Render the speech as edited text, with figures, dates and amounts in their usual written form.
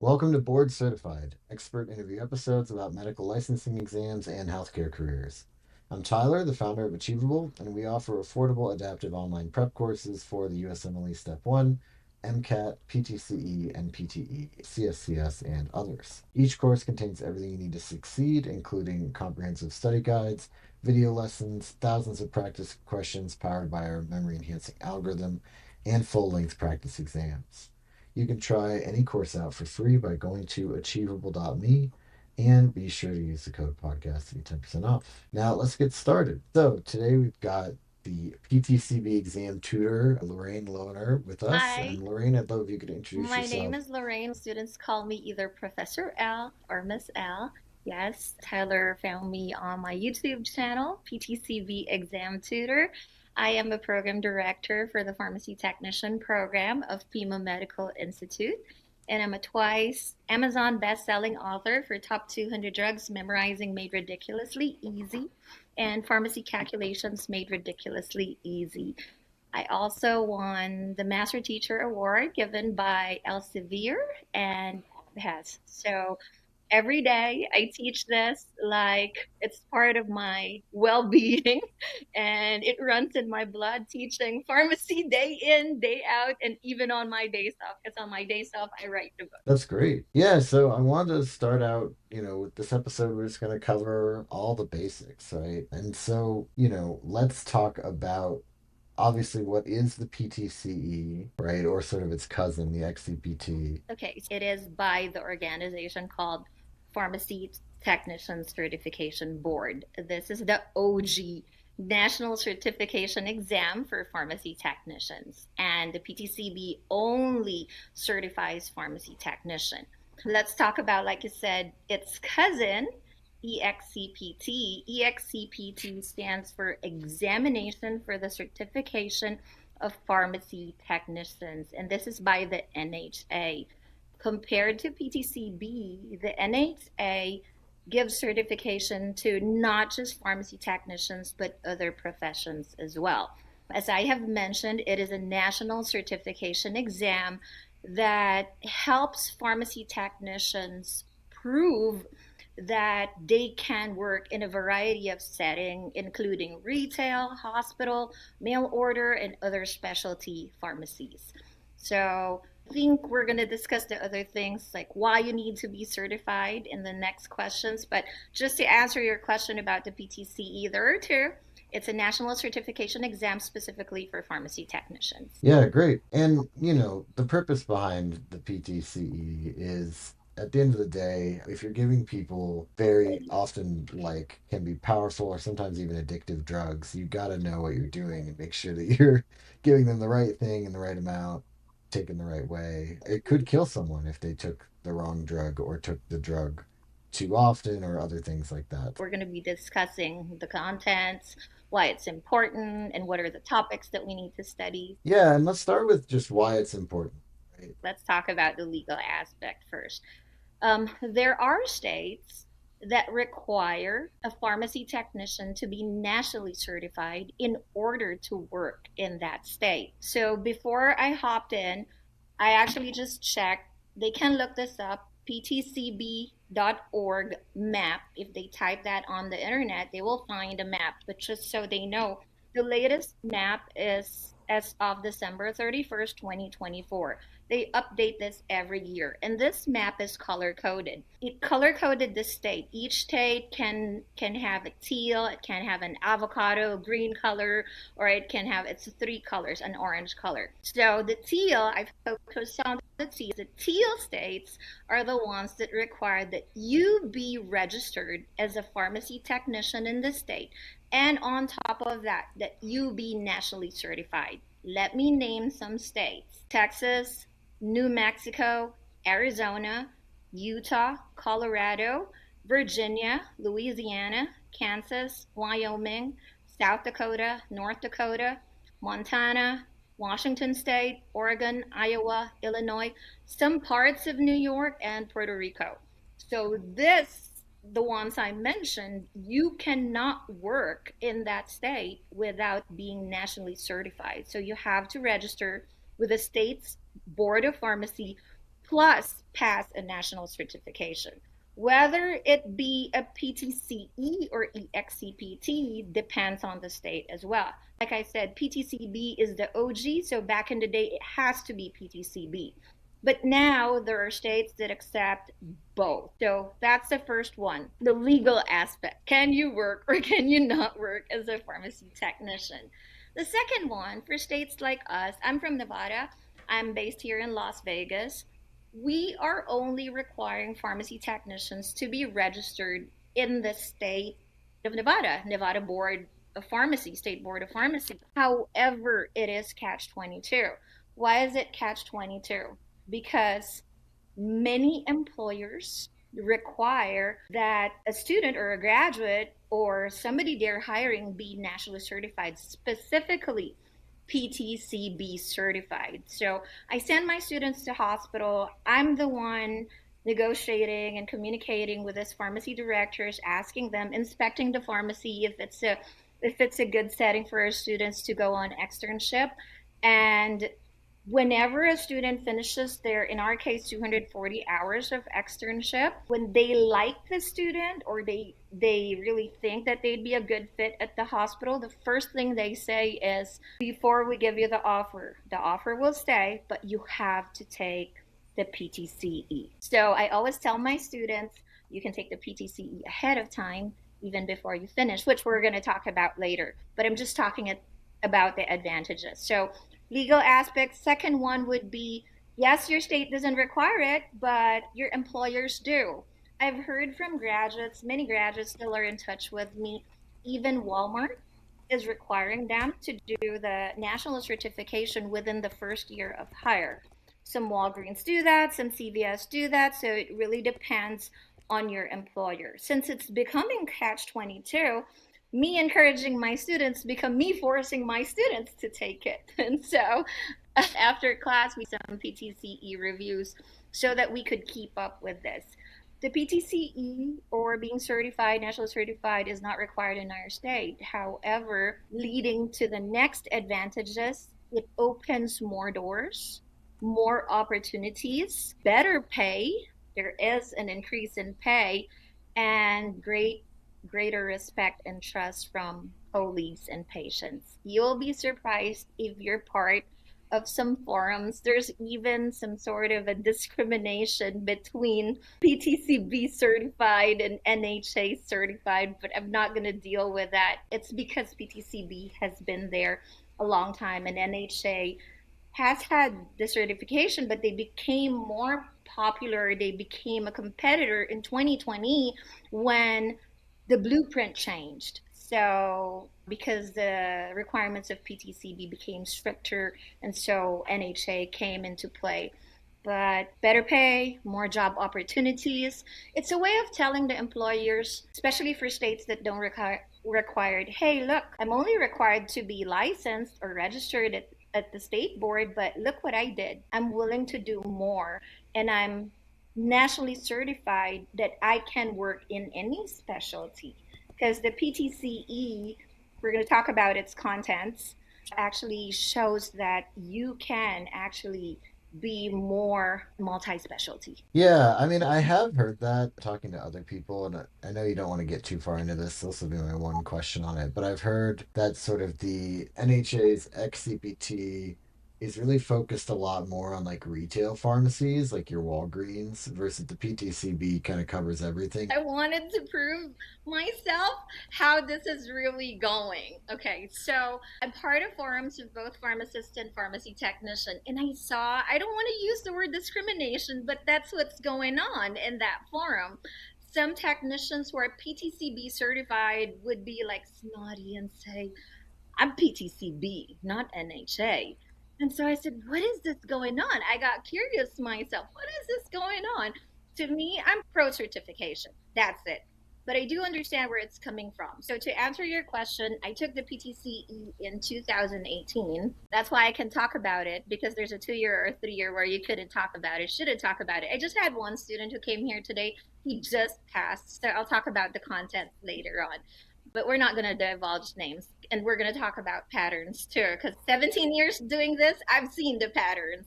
Welcome to Board Certified, expert interview episodes about medical licensing exams and healthcare careers. I'm Tyler, the founder of Achievable, and we offer affordable adaptive online prep courses for the USMLE Step 1, MCAT, PTCE, and PTE, CSCS, and others. Each course contains everything you need to succeed, including comprehensive study guides, video lessons, thousands of practice questions powered by our memory enhancing algorithm, and full length practice exams. You can try any course out for free by going to achievable.me and be sure to use the code podcast to get 10% off. Now let's get started. So today we've got the PTCB exam tutor, Lorraine Loner, with us. Hi, And Lorraine, I'd love if you could introduce my name yourself. is Lorraine. Students call me either Professor L or Miss L. Yes, Tyler found me on my YouTube channel, PTCB Exam Tutor. I am a program director for the pharmacy technician program of Pima Medical Institute, and I'm a twice Amazon best-selling author for Top 200 Drugs Memorizing Made Ridiculously Easy and Pharmacy Calculations Made Ridiculously Easy. I also won the Master Teacher Award given by Elsevier and Hess. So every day I teach this like it's part of my well-being and it runs in my blood teaching pharmacy day in, day out, and even on my days off. Because on my days off I write the book. That's great. Yeah, so I wanted to start out, with this episode, we're just going to cover all the basics, right? And so, let's talk about obviously what is the PTCE, right? Or sort of its cousin, the XCPT. Okay, so it is by the organization called Pharmacy Technician Certification Board. This is the OG National Certification Exam for pharmacy technicians, and the PTCB only certifies pharmacy technician. Let's talk about, like you said, its cousin, EXCPT. EXCPT stands for Examination for the Certification of Pharmacy Technicians, and this is by the NHA. Compared to PTCB, the NHA gives certification to not just pharmacy technicians, but other professions as well. As I have mentioned, it is a national certification exam that helps pharmacy technicians prove that they can work in a variety of settings, including retail, hospital, mail order, and other specialty pharmacies. So I think we're going to discuss the other things like why you need to be certified in the next questions. But just to answer your question about the PTCE, there are two. It's a national certification exam specifically for pharmacy technicians. Yeah, great. And, the purpose behind the PTCE is at the end of the day, if you're giving people very often like can be powerful or sometimes even addictive drugs, you got to know what you're doing and make sure that you're giving them the right thing in the right amount, taken the right way. It could kill someone if they took the wrong drug or took the drug too often or other things like that. We're going to be discussing the contents, why it's important, and what are the topics that we need to study. Yeah, and let's start with just why it's important, right? Let's talk about the legal aspect first. There are states that require a pharmacy technician to be nationally certified in order to work in that state. So before I hopped in, I actually just checked. They can look this up, ptcb.org map. If they type that on the internet, they will find a map. But just so they know, the latest map is as of December 31st, 2024. They update this every year, and this map is color coded. It color coded the state. Each state can have a teal, it can have an avocado green color, or it can have it's three colors, an orange color. So the teal, I focused on the teal. The teal states are the ones that require that you be registered as a pharmacy technician in the state, and on top of that, that you be nationally certified. Let me name some states: Texas, New Mexico, Arizona, Utah, Colorado, Virginia, Louisiana, Kansas, Wyoming, South Dakota, North Dakota, Montana, Washington State, Oregon, Iowa, Illinois, some parts of New York, and Puerto Rico. So the ones I mentioned, you cannot work in that state without being nationally certified. So you have to register with the state's Board of Pharmacy plus pass a national certification. Whether it be a PTCE or EXCPT depends on the state as well. Like I said, PTCB is the OG, so back in the day it has to be PTCB. But now there are states that accept both. So that's the first one, the legal aspect. Can you work or can you not work as a pharmacy technician? The second one, for states like us, I'm from Nevada, I'm based here in Las Vegas. We are only requiring pharmacy technicians to be registered in the state of Nevada, Nevada Board of Pharmacy, State Board of Pharmacy. However, it is catch 22. Why is it catch 22? Because many employers require that a student or a graduate or somebody they're hiring be nationally certified, specifically PTCB certified. So I send my students to hospital. I'm the one negotiating and communicating with this pharmacy directors, asking them, inspecting the pharmacy if it's a good setting for our students to go on externship. And whenever a student finishes their, in our case, 240 hours of externship, when they like the student or they really think that they'd be a good fit at the hospital, the first thing they say is, before we give you the offer will stay, but you have to take the PTCE. So I always tell my students, you can take the PTCE ahead of time, even before you finish, which we're going to talk about later. But I'm just talking about the advantages. So legal aspects. Second one would be, yes, your state doesn't require it, but your employers do. I've heard from graduates, many graduates still are in touch with me. Even Walmart is requiring them to do the national certification within the first year of hire. Some Walgreens do that, some CVS do that, so it really depends on your employer. Since it's becoming catch 22, me encouraging my students become me forcing my students to take it. And so after class, we did some PTCE reviews so that we could keep up with this. The PTCE or being certified, national certified, is not required in our state. However, leading to the next advantages, it opens more doors, more opportunities, better pay. There is an increase in pay and greater respect and trust from colleagues and patients. You'll be surprised if you're part of some forums. There's even some sort of a discrimination between PTCB certified and NHA certified, but I'm not going to deal with that. It's because PTCB has been there a long time and NHA has had the certification, but they became more popular. They became a competitor in 2020 when the blueprint changed. So, because the requirements of PTCB became stricter, and so NHA came into play. But better pay, more job opportunities. It's a way of telling the employers, especially for states that don't required, hey, look, I'm only required to be licensed or registered at the state board, but look what I did. I'm willing to do more, and I'm nationally certified that I can work in any specialty. Because the PTCE, we're going to talk about its contents, actually shows that you can actually be more multi specialty. Yeah, I mean, I have heard that talking to other people, and I know you don't want to get too far into this. This will be my one question on it, but I've heard that sort of the NHA's XCPT is really focused a lot more on like retail pharmacies, like your Walgreens, versus the PTCB kind of covers everything. I wanted to prove myself how this is really going. Okay, so I'm part of forums of both pharmacist and pharmacy technician, and I don't want to use the word discrimination, but that's what's going on in that forum. Some technicians who are PTCB certified would be like snotty and say, I'm PTCB, not NHA. And so I said, what is this going on? I got curious myself. What is this going on? To me, I'm pro certification. That's it. But I do understand where it's coming from. So to answer your question, I took the PTCE in 2018. That's why I can talk about it, because there's a 2 year or 3 year where you couldn't talk about it, shouldn't talk about it. I just had one student who came here today. He just passed. So I'll talk about the content later on, but we're not going to divulge names, and we're going to talk about patterns too, because 17 years doing this, I've seen the patterns.